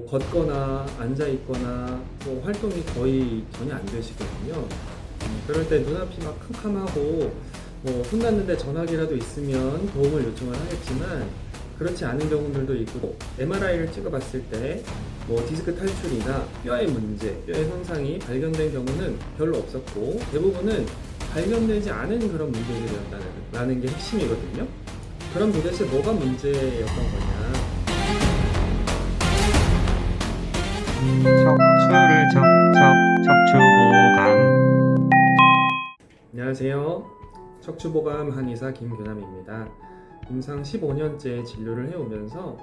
걷거나 앉아 있거나 활동이 거의 전혀 안 되시거든요. 그럴 때 눈앞이 막 캄캄하고 혼났는데 전화기라도 있으면 도움을 요청을 하겠지만 그렇지 않은 경우들도 있고, MRI를 찍어봤을 때 디스크 탈출이나 뼈의 문제, 뼈의 손상이 발견된 경우는 별로 없었고, 대부분은 발견되지 않은 그런 문제들이었다는 게 핵심이거든요. 그럼 도대체 뭐가 문제였던 거냐? 척추를 척추보감. 안녕하세요. 척추보감 한의사 김규남입니다. 임상 15년째 진료를 해오면서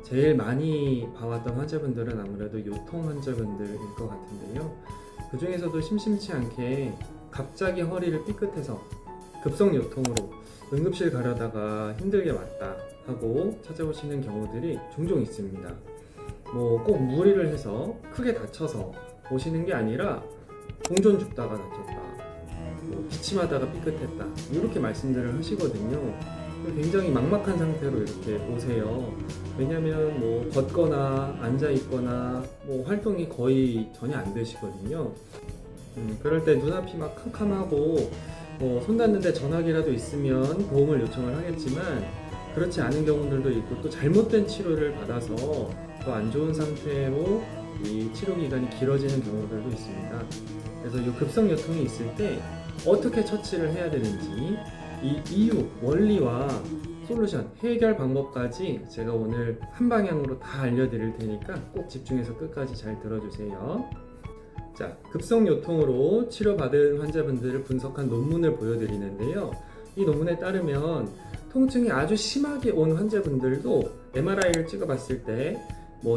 제일 많이 봐왔던 환자분들은 아무래도 요통 환자분들일 것 같은데요. 그 중에서도 심심치 않게 갑자기 허리를 삐끗해서 급성 요통으로 응급실 가려다가 힘들게 왔다 하고 찾아오시는 경우들이 종종 있습니다. 꼭 무리를 해서 크게 다쳐서 오시는 게 아니라 공전 줍다가 다쳤다, 기침하다가 삐끗했다, 이렇게 말씀들을 하시거든요. 굉장히 막막한 상태로 이렇게 오세요. 왜냐면 걷거나 앉아 있거나 활동이 거의 전혀 안 되시거든요. 그럴 때 눈앞이 막 캄캄하고 손 닿는데 전화기라도 있으면 도움을 요청을 하겠지만 그렇지 않은 경우들도 있고, 또 잘못된 치료를 받아서 더 안 좋은 상태로 이 치료 기간이 길어지는 경우들도 있습니다. 그래서 이 급성 요통이 있을 때 어떻게 처치를 해야 되는지, 이 이유, 원리와 솔루션, 해결 방법까지 제가 오늘 한 방향으로 다 알려드릴 테니까 꼭 집중해서 끝까지 잘 들어주세요. 자, 급성 요통으로 치료받은 환자분들을 분석한 논문을 보여드리는데요. 이 논문에 따르면 통증이 아주 심하게 온 환자분들도 MRI를 찍어봤을 때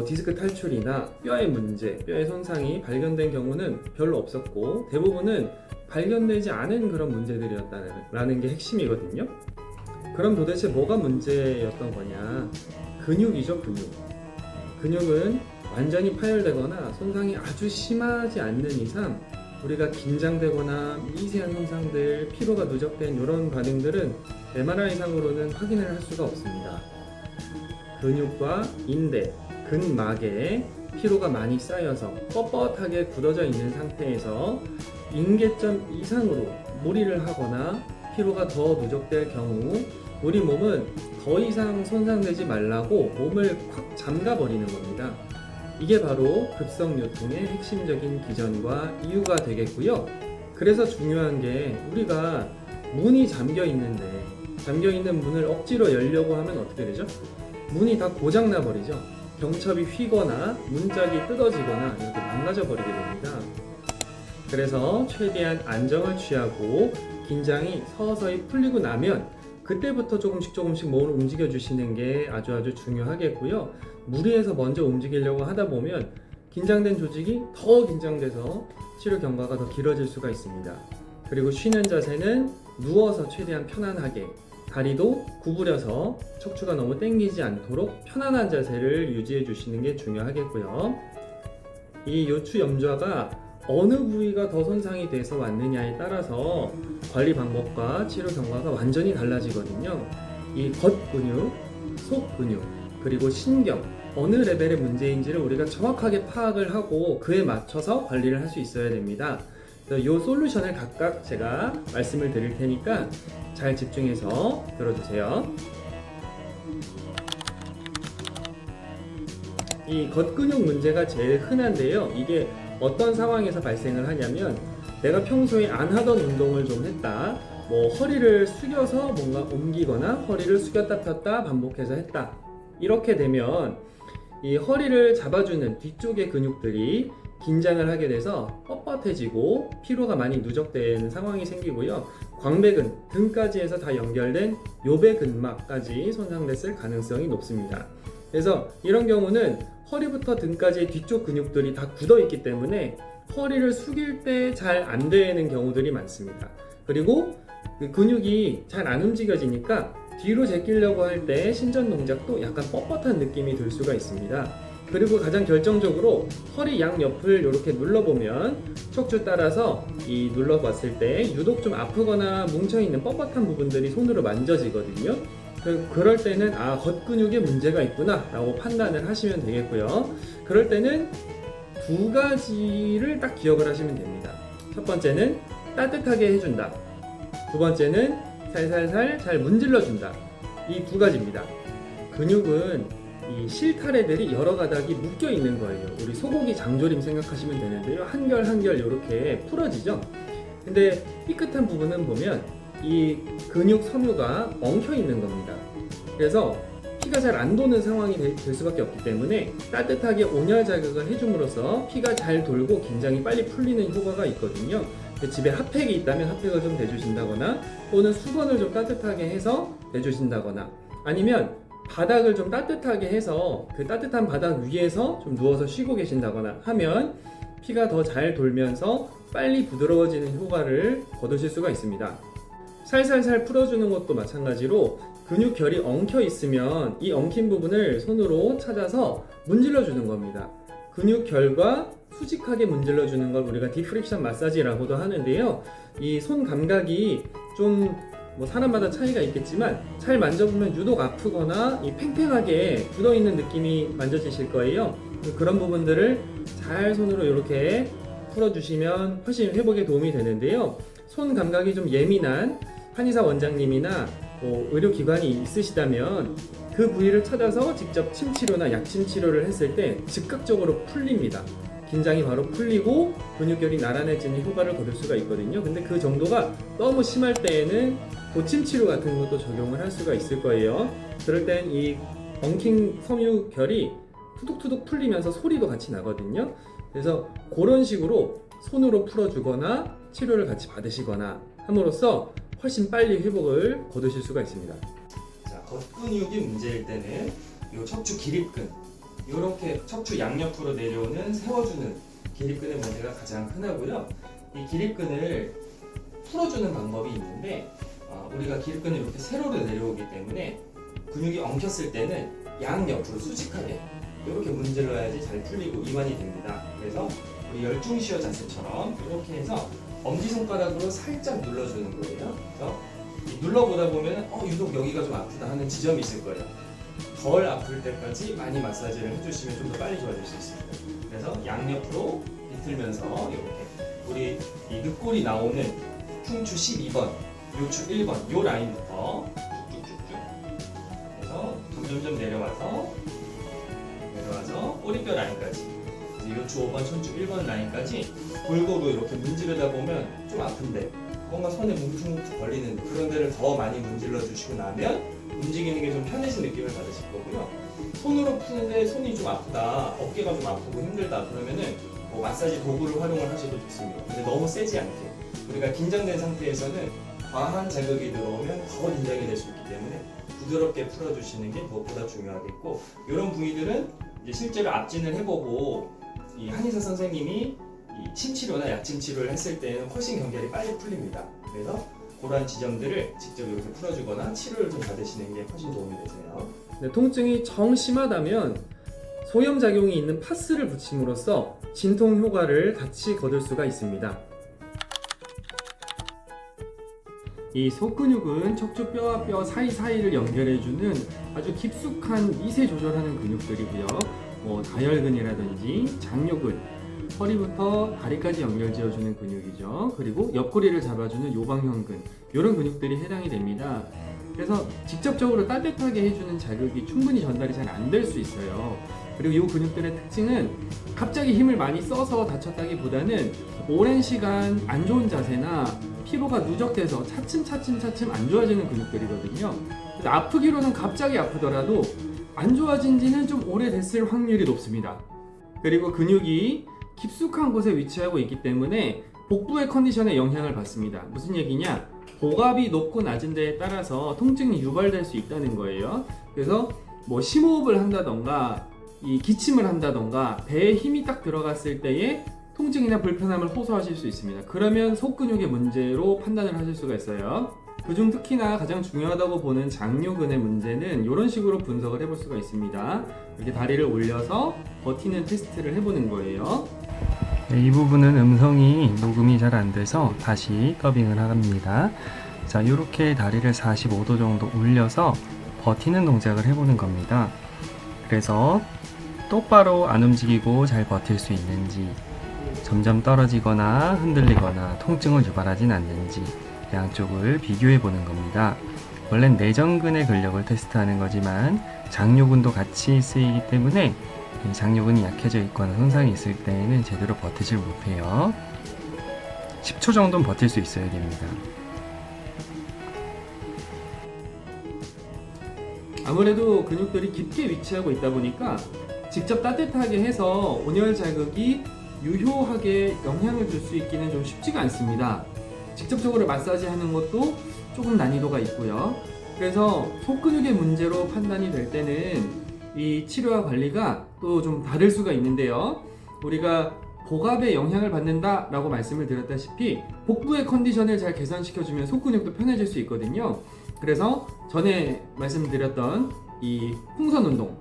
디스크 탈출이나 뼈의 문제, 뼈의 손상이 발견된 경우는 별로 없었고, 대부분은 발견되지 않은 그런 문제들이었다는 게 핵심이거든요. 그럼 도대체 뭐가 문제였던 거냐? 근육이죠, 근육. 근육은 완전히 파열되거나 손상이 아주 심하지 않는 이상 우리가 긴장되거나 미세한 손상들, 피로가 누적된 이런 반응들은 MRI상으로는 확인을 할 수가 없습니다. 근육과 인대, 근막에 피로가 많이 쌓여서 뻣뻣하게 굳어져 있는 상태에서 임계점 이상으로 무리를 하거나 피로가 더 누적될 경우 우리 몸은 더 이상 손상되지 말라고 몸을 콱 잠가버리는 겁니다. 이게 바로 급성 요통의 핵심적인 기전과 이유가 되겠고요. 그래서 중요한 게, 우리가 문이 잠겨 있는 문을 억지로 열려고 하면 어떻게 되죠? 문이 다 고장나 버리죠. 경첩이 휘거나 문짝이 뜯어지거나 이렇게 망가져 버리게 됩니다. 그래서 최대한 안정을 취하고 긴장이 서서히 풀리고 나면 그때부터 조금씩 몸을 움직여 주시는 게 아주 중요하겠고요. 무리해서 먼저 움직이려고 하다 보면 긴장된 조직이 더 긴장돼서 치료 경과가 더 길어질 수가 있습니다. 그리고 쉬는 자세는 누워서 최대한 편안하게, 다리도 구부려서 척추가 너무 당기지 않도록 편안한 자세를 유지해 주시는 게 중요하겠고요. 이 요추 염좌가 어느 부위가 더 손상이 돼서 왔느냐에 따라서 관리 방법과 치료 경과가 완전히 달라지거든요. 이 겉근육, 속근육, 그리고 신경, 어느 레벨의 문제인지를 우리가 정확하게 파악을 하고 그에 맞춰서 관리를 할 수 있어야 됩니다. 이 솔루션을 각각 제가 말씀을 드릴 테니까 잘 집중해서 들어주세요. 이 겉근육 문제가 제일 흔한데요. 이게 어떤 상황에서 발생을 하냐면, 내가 평소에 안 하던 운동을 좀 했다, 허리를 숙여서 뭔가 옮기거나 허리를 숙였다 폈다 반복해서 했다, 이렇게 되면 이 허리를 잡아주는 뒤쪽의 근육들이 긴장을 하게 돼서 뻣뻣해지고 피로가 많이 누적되는 상황이 생기고요. 광배근, 등까지 해서 다 연결된 요배근막까지 손상됐을 가능성이 높습니다. 그래서 이런 경우는 허리부터 등까지의 뒤쪽 근육들이 다 굳어 있기 때문에 허리를 숙일 때 잘 안 되는 경우들이 많습니다. 그리고 그 근육이 잘 안 움직여지니까 뒤로 제끼려고 할 때 신전 동작도 약간 뻣뻣한 느낌이 들 수가 있습니다. 그리고 가장 결정적으로 허리 양옆을 이렇게 눌러보면 척추 따라서 눌러봤을 때 유독 좀 아프거나 뭉쳐있는 뻣뻣한 부분들이 손으로 만져지거든요. 그럴 때는 겉근육에 문제가 있구나 라고 판단을 하시면 되겠고요. 그럴 때는 두 가지를 딱 기억을 하시면 됩니다. 첫 번째는 따뜻하게 해준다. 두 번째는 살살살 잘 문질러준다. 이 두 가지입니다. 근육은 이 실타래들이 여러 가닥이 묶여 있는 거예요. 우리 소고기 장조림 생각하시면 되는데요. 한결 한결 이렇게 풀어지죠. 근데 삐끗한 부분은 보면 이 근육 섬유가 엉켜 있는 겁니다. 그래서 피가 잘 안 도는 상황이 될 수밖에 없기 때문에 따뜻하게 온열 자극을 해줌으로써 피가 잘 돌고 긴장이 빨리 풀리는 효과가 있거든요. 집에 핫팩이 있다면 핫팩을 좀 대주신다거나 또는 수건을 좀 따뜻하게 해서 대주신다거나 아니면 바닥을 좀 따뜻하게 해서 그 따뜻한 바닥 위에서 좀 누워서 쉬고 계신다거나 하면 피가 더 잘 돌면서 빨리 부드러워지는 효과를 거두실 수가 있습니다. 살살살 풀어주는 것도 마찬가지로 근육결이 엉켜 있으면 이 엉킨 부분을 손으로 찾아서 문질러 주는 겁니다. 근육결과 수직하게 문질러 주는 걸 우리가 디프렉션 마사지라고도 하는데요. 이 손 감각이 좀 사람마다 차이가 있겠지만 잘 만져보면 유독 아프거나 이 팽팽하게 굳어있는 느낌이 만져지실 거예요. 그런 부분들을 잘 손으로 이렇게 풀어주시면 훨씬 회복에 도움이 되는데요. 손 감각이 좀 예민한 한의사 원장님이나 의료기관이 있으시다면 그 부위를 찾아서 직접 침치료나 약침 치료를 했을 때 즉각적으로 풀립니다. 긴장이 바로 풀리고 근육결이 나란해지는 효과를 거둘 수가 있거든요. 근데 그 정도가 너무 심할 때에는 도침 치료 같은 것도 적용을 할 수가 있을 거예요. 그럴 땐 이 엉킨 섬유결이 투둑투둑 풀리면서 소리도 같이 나거든요. 그래서 그런 식으로 손으로 풀어주거나 치료를 같이 받으시거나 함으로써 훨씬 빨리 회복을 거두실 수가 있습니다. 자, 겉근육이 문제일 때는 이 척추 기립근, 이렇게 척추 양옆으로 내려오는 세워주는 기립근의 문제가 가장 흔하고요. 이 기립근을 풀어주는 방법이 있는데 우리가 기립근이 이렇게 세로로 내려오기 때문에 근육이 엉켰을 때는 양옆으로 수직하게 이렇게 문질러야지 잘 풀리고 이완이 됩니다. 그래서 우리 열중시어 자세처럼 이렇게 해서 엄지손가락으로 살짝 눌러주는 거예요. 그래서 눌러보다 보면 유독 여기가 좀 아프다 하는 지점이 있을 거예요. 덜 아플 때까지 많이 마사지를 해주시면 좀 더 빨리 좋아질 수 있습니다. 그래서 양옆으로 비틀면서 이렇게 우리 이 늑골이 나오는 흉추 12번, 요추 1번 요 라인부터 쭉쭉쭉쭉 해서 점점점 내려와서 꼬리뼈 라인까지 요추 5번, 흉추 1번 라인까지 골고루 이렇게 문지르다 보면 좀 아픈데 뭔가 손에 뭉툭뭉툭 걸리는 그런 데를 더 많이 문질러 주시고 나면 움직이는 게 좀 편해진 느낌을 받으실 거고요. 손으로 푸는데 손이 좀 아프다, 어깨가 좀 아프고 힘들다 그러면은 마사지 도구를 활용을 하셔도 좋습니다. 근데 너무 세지 않게 우리가 긴장된 상태에서는 과한 자극이 들어오면 더 긴장이 될 수 있기 때문에 부드럽게 풀어주시는 게 무엇보다 중요하겠고 이런 부위들은 이제 실제로 압진을 해보고 이 한의사 선생님이 이 침치료나 약침치료를 했을 때는 훨씬 경결이 빨리 풀립니다. 그래서 그러한 지점들을 직접 이렇게 풀어주거나 치료를 좀 받으시는 게 훨씬 도움이 되세요. 네, 통증이 정 심하다면 소염작용이 있는 파스를 붙임으로써 진통 효과를 같이 거둘 수가 있습니다. 이 속근육은 척추뼈와 뼈 사이사이를 연결해주는 아주 깊숙한 미세 조절하는 근육들이고요. 다혈근이라든지 장요근, 허리부터 다리까지 연결지어주는 근육이죠. 그리고 옆구리를 잡아주는 요방형근, 이런 근육들이 해당이 됩니다. 그래서 직접적으로 따뜻하게 해주는 자극이 충분히 전달이 잘 안 될 수 있어요. 그리고 이 근육들의 특징은 갑자기 힘을 많이 써서 다쳤다기보다는 오랜 시간 안 좋은 자세나 피로가 누적돼서 차츰 안 좋아지는 근육들이거든요. 아프기로는 갑자기 아프더라도 안 좋아진 지는 좀 오래됐을 확률이 높습니다. 그리고 근육이 깊숙한 곳에 위치하고 있기 때문에 복부의 컨디션에 영향을 받습니다. 무슨 얘기냐? 복압이 높고 낮은 데에 따라서 통증이 유발될 수 있다는 거예요. 그래서 심호흡을 한다던가 기침을 한다던가 배에 힘이 딱 들어갔을 때에 통증이나 불편함을 호소하실 수 있습니다. 그러면 속근육의 문제로 판단을 하실 수가 있어요. 그중 특히나 가장 중요하다고 보는 장요근의 문제는 이런 식으로 분석을 해볼 수가 있습니다. 이렇게 다리를 올려서 버티는 테스트를 해보는 거예요. 네, 이 부분은 음성이 녹음이 잘 안 돼서 다시 더빙을 합니다. 자, 이렇게 다리를 45도 정도 올려서 버티는 동작을 해보는 겁니다. 그래서 똑바로 안 움직이고 잘 버틸 수 있는지, 점점 떨어지거나 흔들리거나 통증을 유발하진 않는지 양쪽을 비교해 보는 겁니다. 원래는 내전근의 근력을 테스트하는 거지만 장요근도 같이 쓰이기 때문에 장요근이 약해져 있거나 손상이 있을 때에는 제대로 버티질 못해요. 10초 정도는 버틸 수 있어야 됩니다. 아무래도 근육들이 깊게 위치하고 있다 보니까 직접 따뜻하게 해서 온열 자극이 유효하게 영향을 줄 수 있기는 좀 쉽지가 않습니다. 직접적으로 마사지 하는 것도 조금 난이도가 있고요. 그래서 속근육의 문제로 판단이 될 때는 이 치료와 관리가 또 좀 다를 수가 있는데요. 우리가 복압에 영향을 받는다 라고 말씀을 드렸다시피 복부의 컨디션을 잘 개선시켜주면 속근육도 편해질 수 있거든요. 그래서 전에 말씀드렸던 이 풍선 운동,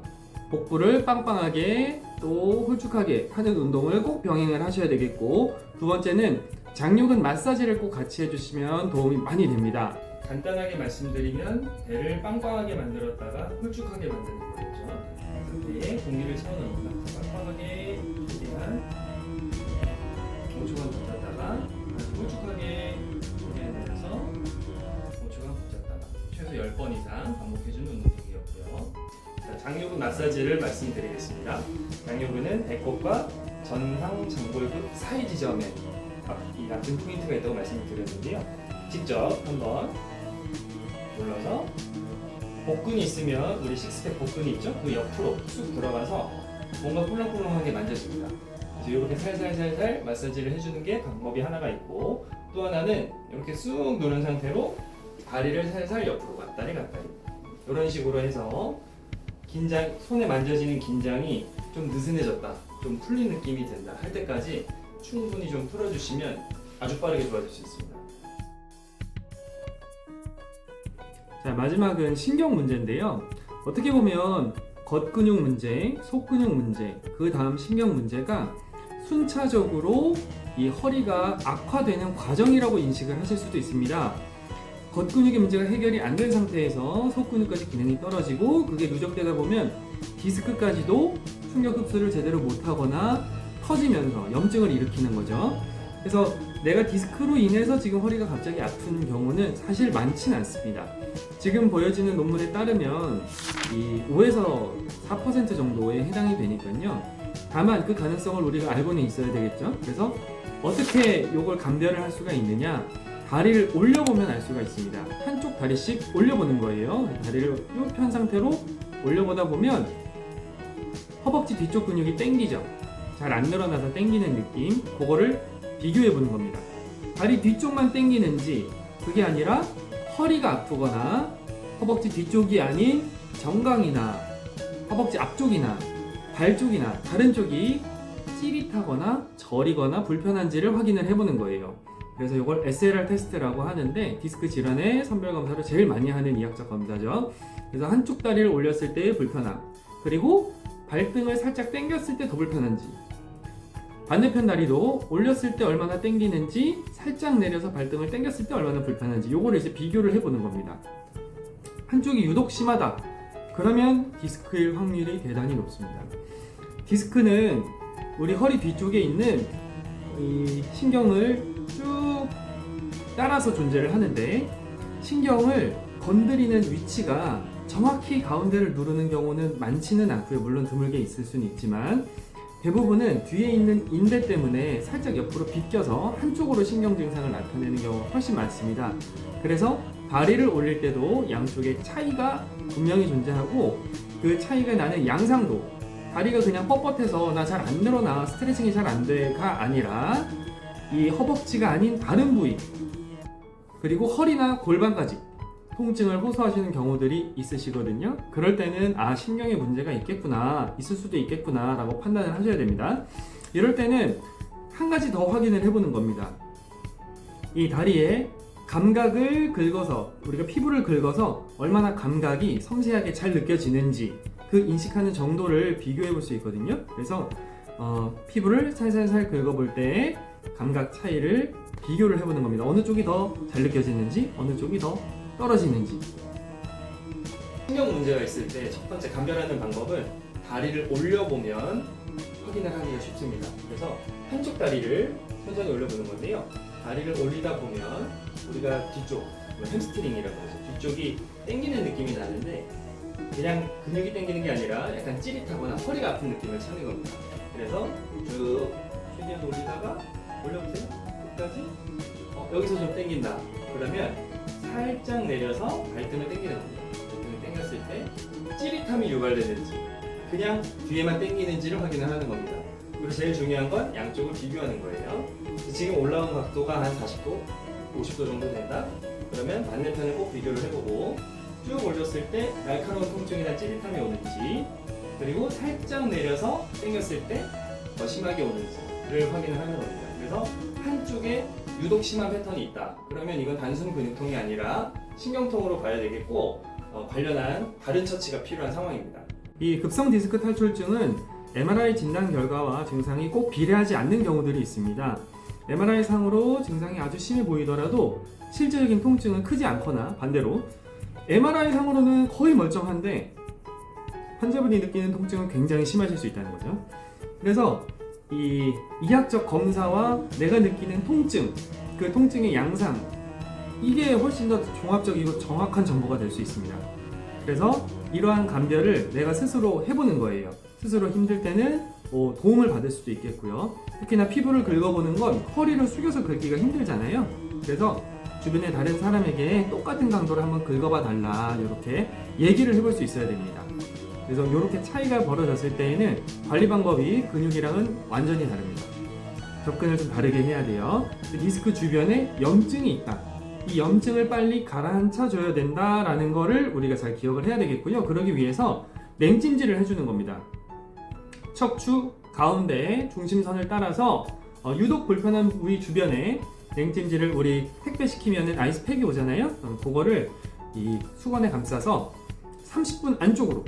복부를 빵빵하게 또 홀쭉하게 하는 운동을 꼭 병행을 하셔야 되겠고, 두 번째는 장요근 마사지를 꼭 같이 해주시면 도움이 많이 됩니다. 간단하게 말씀드리면 배를 빵빵하게 만들었다가 홀쭉하게 만드는 거겠죠. 배에 공기를 채워넣습니다. 빵빵하게 최대한 5초간 버텼다가 다시 홀쭉하게 고개를 내려서 5초간 버텼다가 최소 10번 이상 반복해주는 운동이었고요. 자, 장요근 마사지를 말씀드리겠습니다. 장요근은 배꼽과 전상 장골급 사이 지점에 이 같은 포인트가 있다고 말씀을 드렸는데요. 직접 한번 눌러서 복근이 있으면 우리 식스팩 복근이 있죠? 그 옆으로 쑥 들어가서 뭔가 꿀렁꿀렁하게 만져줍니다. 그래서 이렇게 살살살살 마사지를 해주는 게 방법이 하나가 있고, 또 하나는 이렇게 쑥 누른 상태로 다리를 살살 옆으로 왔다리 갔다리 이런 식으로 해서 긴장, 손에 만져지는 긴장이 좀 느슨해졌다, 좀 풀린 느낌이 든다 할 때까지 충분히 좀 풀어주시면 아주 빠르게 좋아질 수 있습니다. 자, 마지막은 신경 문제인데요. 어떻게 보면 겉근육 문제, 속근육 문제, 그 다음 신경 문제가 순차적으로 이 허리가 악화되는 과정이라고 인식을 하실 수도 있습니다. 겉근육의 문제가 해결이 안 된 상태에서 속근육까지 기능이 떨어지고, 그게 누적되다 보면 디스크까지도 충격 흡수를 제대로 못하거나 터지면서 염증을 일으키는 거죠. 그래서 내가 디스크로 인해서 지금 허리가 갑자기 아픈 경우는 사실 많지는 않습니다. 지금 보여지는 논문에 따르면 이 5에서 4% 정도에 해당이 되니까요. 다만 그 가능성을 우리가 알고는 있어야 되겠죠. 그래서 어떻게 이걸 감별을 할 수가 있느냐, 다리를 올려보면 알 수가 있습니다. 한쪽 다리씩 올려보는 거예요. 다리를 쭉 편 상태로 올려보다 보면 허벅지 뒤쪽 근육이 당기죠. 잘 안 늘어나서 당기는 느낌, 그거를 비교해 보는 겁니다. 다리 뒤쪽만 당기는지, 그게 아니라 허리가 아프거나 허벅지 뒤쪽이 아닌 정강이나 허벅지 앞쪽이나 발 쪽이나 다른 쪽이 찌릿하거나 저리거나 불편한지를 확인을 해보는 거예요. 그래서 이걸 SLR 테스트라고 하는데, 디스크 질환의 선별 검사로 제일 많이 하는 이학적 검사죠. 그래서 한쪽 다리를 올렸을 때의 불편함, 그리고 발등을 살짝 당겼을 때 더 불편한지, 반대편 다리도 올렸을 때 얼마나 당기는지, 살짝 내려서 발등을 당겼을 때 얼마나 불편한지, 요거를 이제 비교를 해보는 겁니다. 한쪽이 유독 심하다, 그러면 디스크일 확률이 대단히 높습니다. 디스크는 우리 허리 뒤쪽에 있는 이 신경을 쭉 따라서 존재를 하는데, 신경을 건드리는 위치가 정확히 가운데를 누르는 경우는 많지는 않고요. 물론 드물게 있을 수는 있지만 대부분은 뒤에 있는 인대 때문에 살짝 옆으로 비껴서 한쪽으로 신경 증상을 나타내는 경우가 훨씬 많습니다. 그래서 다리를 올릴 때도 양쪽에 차이가 분명히 존재하고, 그 차이가 나는 양상도, 다리가 그냥 뻣뻣해서 나 잘 안 늘어나, 스트레칭이 잘 안 돼가 아니라 이 허벅지가 아닌 다른 부위, 그리고 허리나 골반까지 통증을 호소하시는 경우들이 있으시거든요. 그럴 때는 신경에 문제가 있겠구나, 있을 수도 있겠구나 라고 판단을 하셔야 됩니다. 이럴 때는 한 가지 더 확인을 해보는 겁니다. 이 다리에 감각을 긁어서, 우리가 피부를 긁어서 얼마나 감각이 섬세하게 잘 느껴지는지 그 인식하는 정도를 비교해 볼 수 있거든요. 그래서 피부를 살살살 긁어볼 때 감각 차이를 비교를 해보는 겁니다. 어느 쪽이 더 잘 느껴지는지, 어느 쪽이 더 떨어지는지. 신경 문제가 있을 때 첫 번째 감별하는 방법은 다리를 올려보면 확인을 하기가 쉽습니다. 그래서 한쪽 다리를 천천히 올려보는 건데요. 다리를 올리다 보면 우리가 뒤쪽, 햄스트링이라고 하죠. 뒤쪽이 당기는 느낌이 나는데 그냥 근육이 당기는 게 아니라 약간 찌릿하거나 허리가 아픈 느낌을 찾는 겁니다. 그래서 쭉 최대한 올리다가 올려보세요. 끝까지. 여기서 좀 당긴다. 그러면 살짝 내려서 발등을 당기는 겁니다. 발등을 당겼을 때 찌릿함이 유발되는지 그냥 뒤에만 당기는지를 확인을 하는 겁니다. 그리고 제일 중요한 건 양쪽을 비교하는 거예요. 지금 올라온 각도가 한 40도, 50도 정도 된다. 그러면 반대편을 꼭 비교를 해보고 쭉 올렸을 때 날카로운 통증이나 찌릿함이 오는지 그리고 살짝 내려서 당겼을 때 더 심하게 오는지를 확인을 하는 겁니다. 그래서 한쪽에 유독 심한 패턴이 있다. 그러면 이건 단순 근육통이 아니라 신경통으로 봐야 되겠고 관련한 다른 처치가 필요한 상황입니다. 이 급성 디스크 탈출증은 MRI 진단 결과와 증상이 꼭 비례하지 않는 경우들이 있습니다. MRI 상으로 증상이 아주 심해 보이더라도 실제적인 통증은 크지 않거나 반대로 MRI 상으로는 거의 멀쩡한데 환자분이 느끼는 통증은 굉장히 심하실 수 있다는 거죠. 그래서 이 이학적 검사와 내가 느끼는 통증, 그 통증의 양상 이게 훨씬 더 종합적이고 정확한 정보가 될 수 있습니다. 그래서 이러한 감별을 내가 스스로 해보는 거예요. 스스로 힘들 때는 도움을 받을 수도 있겠고요. 특히나 피부를 긁어보는 건 허리를 숙여서 긁기가 힘들잖아요. 그래서 주변의 다른 사람에게 똑같은 강도로 한번 긁어봐 달라 이렇게 얘기를 해볼 수 있어야 됩니다. 그래서 이렇게 차이가 벌어졌을 때에는 관리 방법이 근육이랑은 완전히 다릅니다. 접근을 좀 다르게 해야 돼요. 디스크 주변에 염증이 있다. 이 염증을 빨리 가라앉혀 줘야 된다라는 거를 우리가 잘 기억을 해야 되겠고요. 그러기 위해서 냉찜질을 해주는 겁니다. 척추 가운데 중심선을 따라서 유독 불편한 부위 주변에 냉찜질을 우리 택배시키면 아이스팩이 오잖아요. 그거를 이 수건에 감싸서 30분 안쪽으로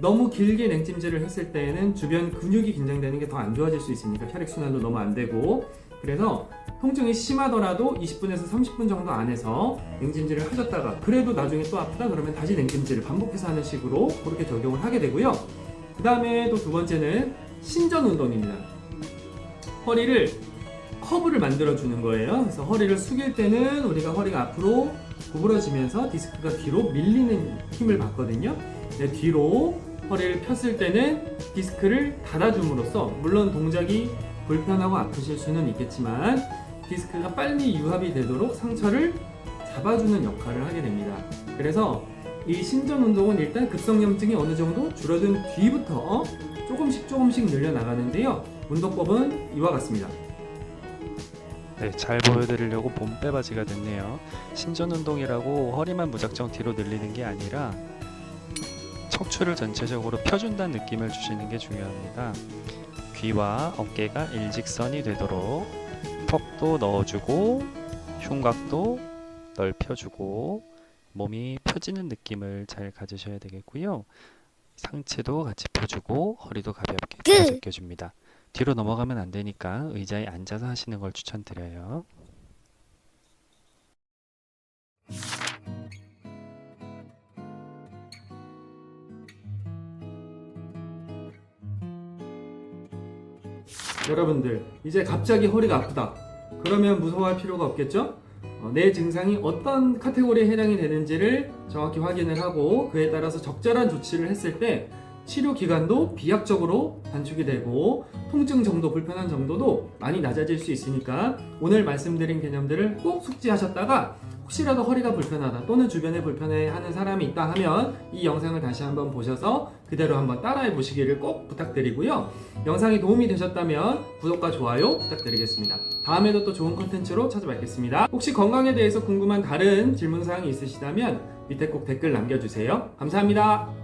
너무 길게 냉찜질을 했을 때에는 주변 근육이 긴장되는 게 더 안 좋아질 수 있으니까 혈액순환도 너무 안 되고 그래서 통증이 심하더라도 20분에서 30분 정도 안에서 냉찜질을 하셨다가 그래도 나중에 또 아프다 그러면 다시 냉찜질을 반복해서 하는 식으로 그렇게 적용을 하게 되고요. 그 다음에 또 두 번째는 신전 운동입니다. 허리를 커브를 만들어 주는 거예요. 그래서 허리를 숙일 때는 우리가 허리가 앞으로 구부러지면서 디스크가 뒤로 밀리는 힘을 받거든요. 뒤로 허리를 폈을 때는 디스크를 닫아줌으로써 물론 동작이 불편하고 아프실 수는 있겠지만 디스크가 빨리 유합이 되도록 상처를 잡아주는 역할을 하게 됩니다. 그래서 이 신전 운동은 일단 급성염증이 어느 정도 줄어든 뒤부터 조금씩 늘려나가는데요. 운동법은 이와 같습니다. 네, 잘 보여드리려고 몸빼바지가 됐네요. 신전 운동이라고 허리만 무작정 뒤로 늘리는 게 아니라 척추를 전체적으로 펴준다는 느낌을 주시는 게 중요합니다. 귀와 어깨가 일직선이 되도록 턱도 넣어주고 흉곽도 넓혀주고 몸이 펴지는 느낌을 잘 가지셔야 되겠고요. 상체도 같이 펴주고 허리도 가볍게 제껴줍니다. 뒤로 넘어가면 안 되니까 의자에 앉아서 하시는 걸 추천드려요. 여러분들 이제 갑자기 허리가 아프다 그러면 무서워할 필요가 없겠죠? 내 증상이 어떤 카테고리에 해당이 되는지를 정확히 확인을 하고 그에 따라서 적절한 조치를 했을 때 치료 기간도 비약적으로 단축이 되고 통증 정도, 불편한 정도도 많이 낮아질 수 있으니까 오늘 말씀드린 개념들을 꼭 숙지하셨다가 혹시라도 허리가 불편하다 또는 주변에 불편해하는 사람이 있다 하면 이 영상을 다시 한번 보셔서 그대로 한번 따라해 보시기를 꼭 부탁드리고요. 영상이 도움이 되셨다면 구독과 좋아요 부탁드리겠습니다. 다음에도 또 좋은 컨텐츠로 찾아뵙겠습니다. 혹시 건강에 대해서 궁금한 다른 질문사항이 있으시다면 밑에 꼭 댓글 남겨주세요. 감사합니다.